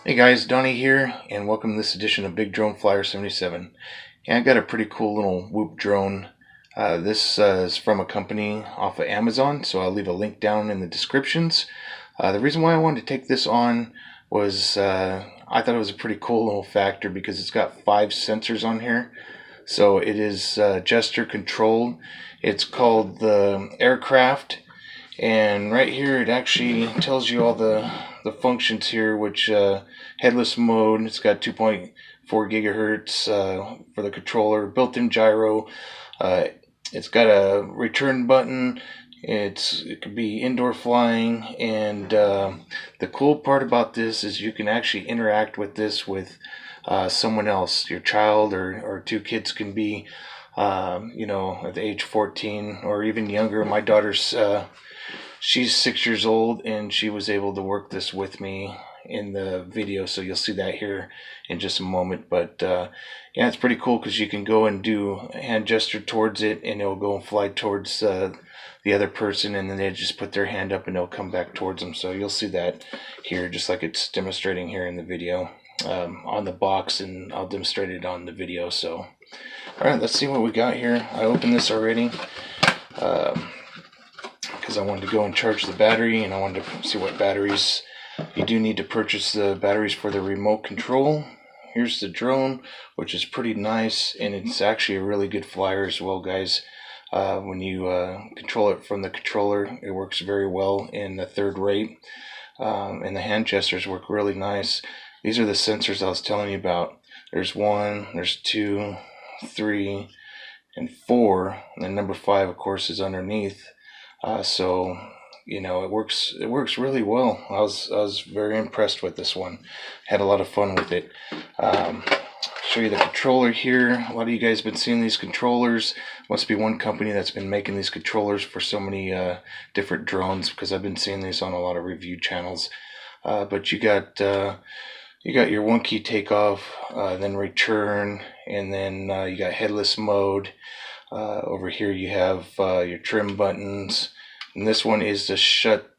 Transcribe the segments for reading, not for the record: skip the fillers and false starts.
Hey guys, Donnie here, and welcome to this edition of Big Drone Flyer 77. Yeah, I got a pretty cool little Whoop drone. This is from a company off of Amazon, so I'll leave a link down in the descriptions. The reason why I wanted to take this on was I thought it was a pretty cool little factor because it's got 5 sensors on here. So it is gesture controlled. It's called the Aircraft. And right here it actually tells you all the functions here, which headless mode, it's got 2.4 gigahertz for the controller, built-in gyro, it's got a return button, it could be indoor flying, and the cool part about this is you can actually interact with this with someone else, your child or 2 kids can be at the age 14 or even younger. My daughter's she's 6 years old, and she was able to work this with me in the video, so you'll see that here in just a moment. But yeah, it's pretty cool because you can go and do a hand gesture towards it, and it'll go and fly towards the other person, and then they just put their hand up and it'll come back towards them. So you'll see that here, just like it's demonstrating here in the video on the box, and I'll demonstrate it on the video. So alright, let's see what we got here. I opened this already because I wanted to go and charge the battery, and I wanted to see what batteries. You do need to purchase the batteries for the remote control. Here's the drone, which is pretty nice, and it's actually a really good flyer as well, guys. When you control it from the controller, it works very well in the third rate, and the hand gestures work really nice. These are the sensors I was telling you about. There's 1, there's 2, 3, and 4, and then number 5, of course, is underneath. So you know, it works really well. I was very impressed with this one. Had a lot of fun with it. Show you the controller here. A lot of you guys have been seeing these controllers. Must be one company that's been making these controllers for so many different drones, because I've been seeing these on a lot of review channels. But you got your 1 key takeoff, then return, and then you got headless mode. Over here you have your trim buttons, and this one is to shut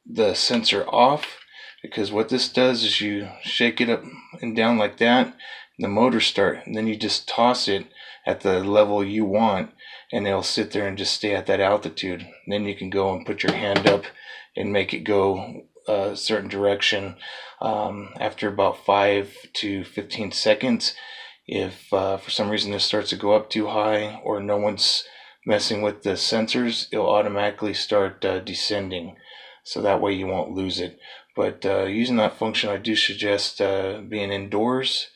the sensor off, because what this does is you shake it up and down like that, the motor start, and then you just toss it at the level you want, and it'll sit there and just stay at that altitude. And then you can go and put your hand up and make it go a certain direction after about 5 to 15 seconds. If for some reason this starts to go up too high, or no one's messing with the sensors, it'll automatically start descending, so that way you won't lose it. But using that function, I do suggest being indoors,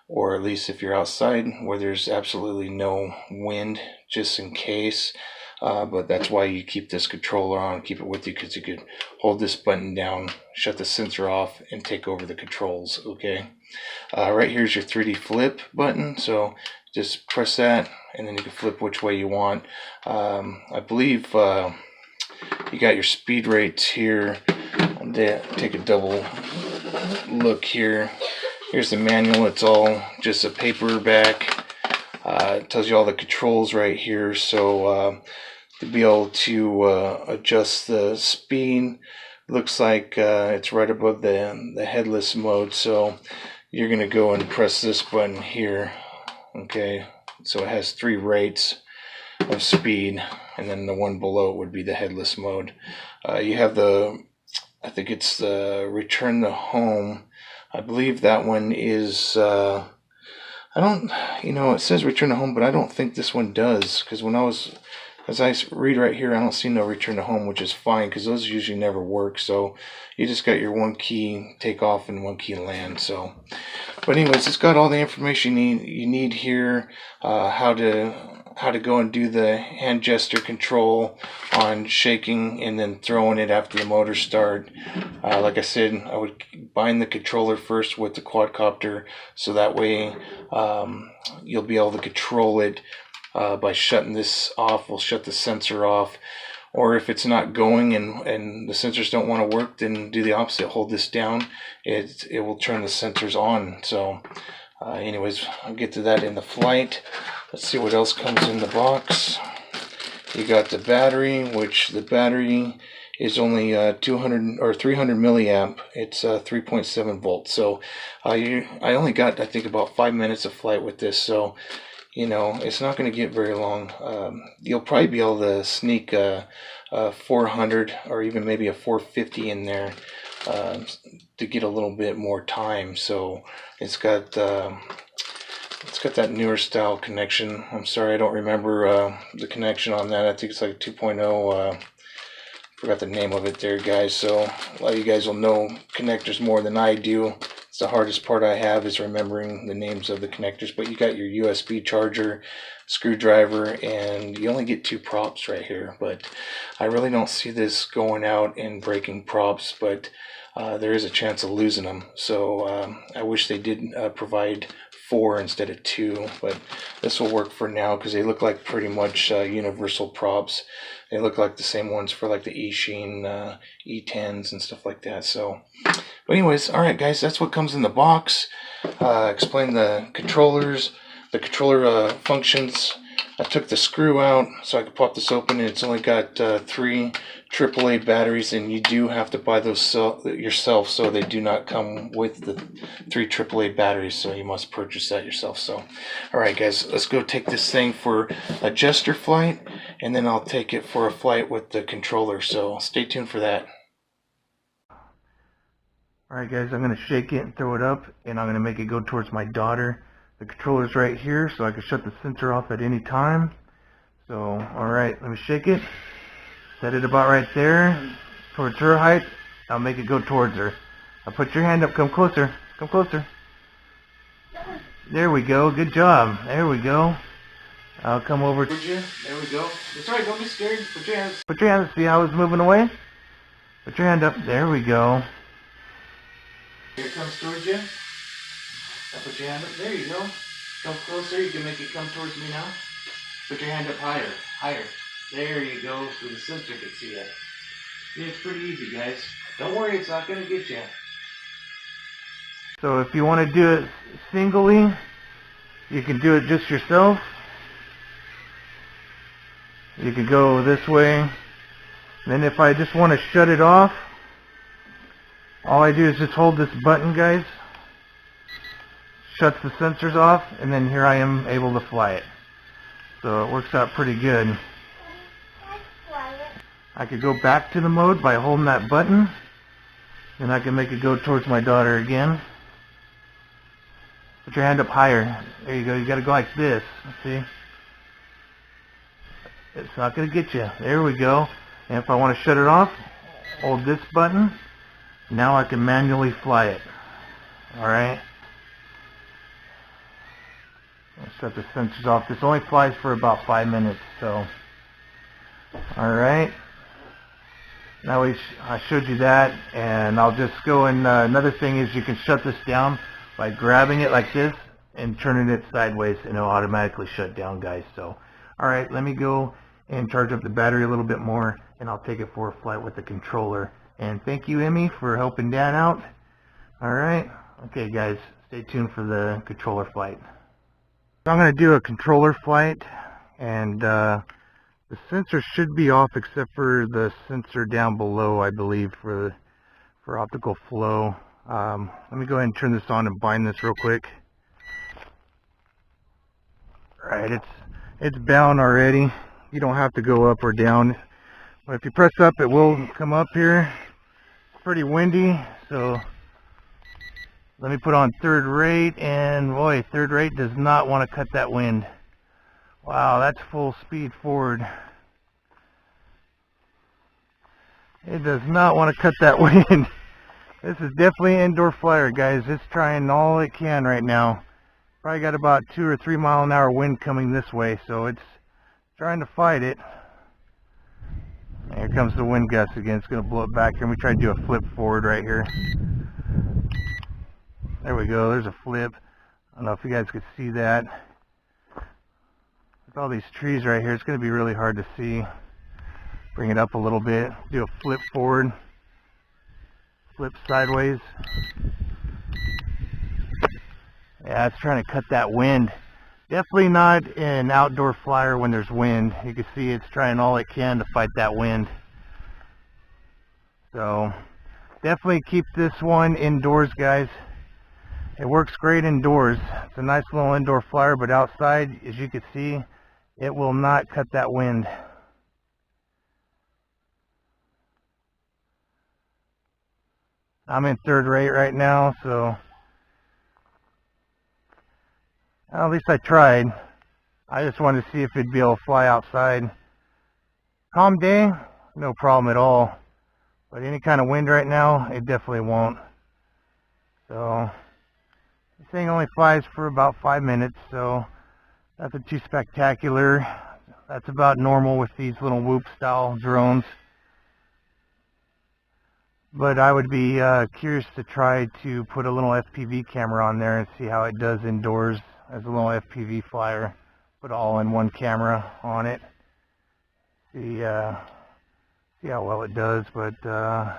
or at least if you're outside where there's absolutely no wind, just in case. But that's why you keep this controller on, keep it with you, because you could hold this button down, shut the sensor off, and take over the controls. Okay, right here's your 3D flip button, so just press that, and then you can flip which way you want. I believe you got your speed rates here. Take a double look here. Here's the manual. It's all just a paperback. It tells you all the controls right here, so to be able to adjust the speed. Looks like it's right above the headless mode, so you're going to go and press this button here. Okay, so it has 3 rates of speed, and then the one below it would be the headless mode. You have I think it's the return to home. I believe that one is it says return to home, but I don't think this one does, because as I read right here, I don't see no return to home, which is fine, because those usually never work. So you just got your 1 key takeoff and 1 key land. So, but anyways, it's got all the information you need here. How to go and do the hand gesture control on shaking and then throwing it after the motor start. Like I said, I would bind the controller first with the quadcopter, so that way you'll be able to control it. By shutting this off, we'll shut the sensor off. Or if it's not going and the sensors don't want to work, then do the opposite. Hold this down. It will turn the sensors on. So anyways, I'll get to that in the flight. Let's see what else comes in the box. You got the battery, which the battery is only 200 or 300 milliamp. It's 3.7 volts. So I only got, I think, about 5 minutes of flight with this. So you know, it's not going to get very long. You'll probably be able to sneak a 400 or even maybe a 450 in there to get a little bit more time. So it's got that newer style connection. I'm sorry, I don't remember the connection on that. I think it's like 2.0. Forgot the name of it there, guys. So a lot of you guys will know connectors more than I do. It's the hardest part I have is remembering the names of the connectors. But you got your USB charger, screwdriver, and you only get 2 props right here. But I really don't see this going out and breaking props, but there is a chance of losing them. So I wish they did provide 4 instead of 2, but this will work for now because they look like pretty much universal props. They look like the same ones for like the eSheen E10s and stuff like that. So, but anyways, all right, guys, that's what comes in the box. Explain the controllers, the controller functions. I took the screw out so I could pop this open, and it's only got 3 AAA batteries, and you do have to buy those yourself, so they do not come with the 3 AAA batteries, so you must purchase that yourself. So, alright guys, let's go take this thing for a jester flight, and then I'll take it for a flight with the controller, so stay tuned for that. Alright guys, I'm going to shake it and throw it up, and I'm going to make it go towards my daughter. The controller's right here, so I can shut the sensor off at any time. So, alright, let me shake it. Set it about right there, towards her height. I'll make it go towards her. I'll put your hand up, come closer. Come closer. There we go, good job. There we go. I'll come over towards you. There we go. That's right, don't be scared. Put your hands. Put your hands, see how it's moving away? Put your hand up. There we go. Here it comes towards you. Now put your hand up. There you go. Come closer. You can make it come towards me now. Put your hand up higher. Higher. There you go. So the sensor can see it. Yeah, it's pretty easy, guys. Don't worry. It's not going to get you. So if you want to do it singly, you can do it just yourself. You can go this way. Then if I just want to shut it off, all I do is just hold this button, guys. Shuts the sensors off, and then here I am able to fly it. So it works out pretty good. I could go back to the mode by holding that button, and I can make it go towards my daughter again. Put your hand up higher. There you go. You got to go like this. See? It's not going to get you. There we go. And if I want to shut it off, hold this button. Now I can manually fly it. Alright? I'll shut the sensors off. This only flies for about 5 minutes, so. Alright. Now I showed you that, and I'll just go and another thing is you can shut this down by grabbing it like this and turning it sideways, and it'll automatically shut down, guys. So, alright, let me go and charge up the battery a little bit more, and I'll take it for a flight with the controller. And thank you, Emmy, for helping Dad out. Alright, okay guys, stay tuned for the controller flight. So I'm going to do a controller flight, and the sensor should be off except for the sensor down below, I believe, for optical flow. Let me go ahead and turn this on and bind this real quick. Alright, it's bound already. You don't have to go up or down. But if you press up, it will come up here. It's pretty windy, so let me put on third rate, and boy, third rate does not want to cut that wind. Wow, that's full speed forward. It does not want to cut that wind. This is definitely an indoor flyer, guys. It's trying all it can right now. Probably got about 2 or 3 mile an hour wind coming this way, so it's trying to fight it. Here comes the wind gust again. It's going to blow it back here. Let me try to do a flip forward right here. There we go. There's a flip. I don't know if you guys could see that. With all these trees right here, it's going to be really hard to see. Bring it up a little bit. Do a flip forward. Flip sideways. Yeah, it's trying to cut that wind. Definitely not an outdoor flyer when there's wind. You can see it's trying all it can to fight that wind. So definitely keep this one indoors, guys. It works great indoors. It's a nice little indoor flyer, but outside, as you can see, it will not cut that wind. I'm in third rate right now, so at least I tried. I just wanted to see if it'd be able to fly outside. Calm day, no problem at all. But any kind of wind right now, it definitely won't. So this thing only flies for about 5 minutes, so nothing too spectacular. That's about normal with these little Whoop style drones. But I would be curious to try to put a little FPV camera on there and see how it does indoors as a little FPV flyer. Put all in one camera on it. See how well it does. But yeah,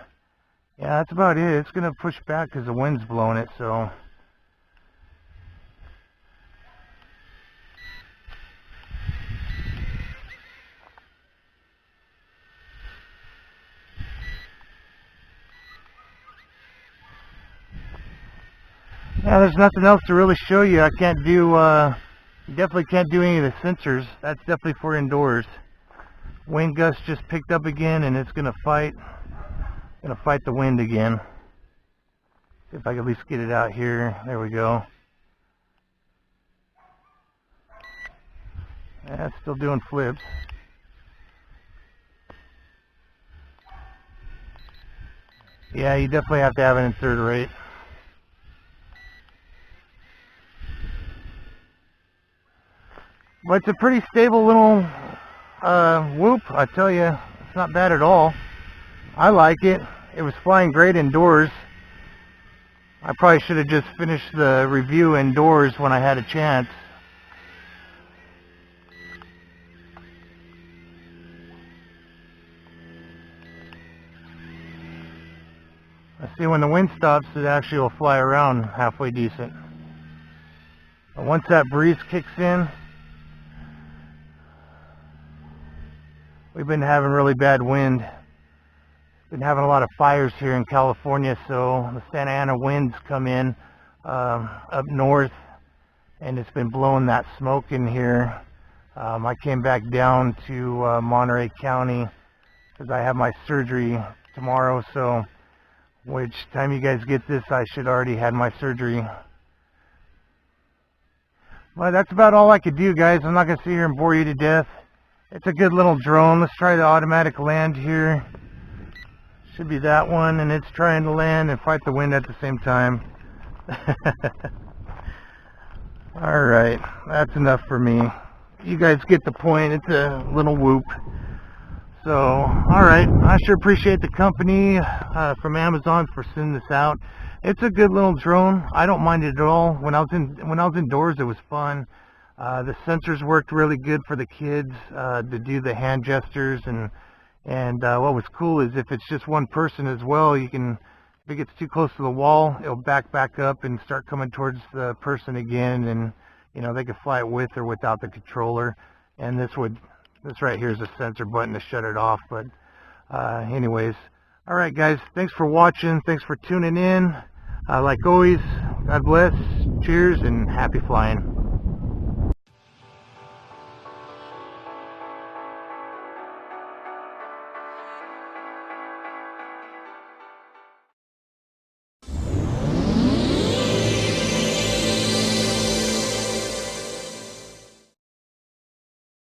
that's about it. It's going to push back because the wind's blowing it. So yeah, there's nothing else to really show you. I can't do, you definitely can't do any of the sensors. That's definitely for indoors. Wind gust just picked up again, and it's gonna fight the wind again. See if I can at least get it out here. There we go. Yeah, it's still doing flips. Yeah, you definitely have to have it in third rate. But it's a pretty stable little Whoop. I tell you, it's not bad at all. I like it. It was flying great indoors. I probably should have just finished the review indoors when I had a chance. I see when the wind stops, it actually will fly around halfway decent. But once that breeze kicks in, we've been having really bad wind. Been having a lot of fires here in California, so the Santa Ana winds come in up north, and it's been blowing that smoke in here. I came back down to Monterey County because I have my surgery tomorrow, so which time you guys get this, I should already had my surgery. But that's about all I could do, guys. I'm not going to sit here and bore you to death. It's a good little drone. Let's try the automatic land here. Should be that one, and it's trying to land and fight the wind at the same time. Alright, that's enough for me. You guys get the point. It's a little Whoop. So, alright, I sure appreciate the company from Amazon for sending this out. It's a good little drone. I don't mind it at all. When I was indoors, it was fun. The sensors worked really good for the kids to do the hand gestures, and what was cool is if it's just one person as well, you can, if it gets too close to the wall, it'll back up and start coming towards the person again, and you know, they could fly it with or without the controller. And this right here is a sensor button to shut it off. But anyways, all right guys, thanks for watching, thanks for tuning in. Like always, God bless, cheers, and happy flying.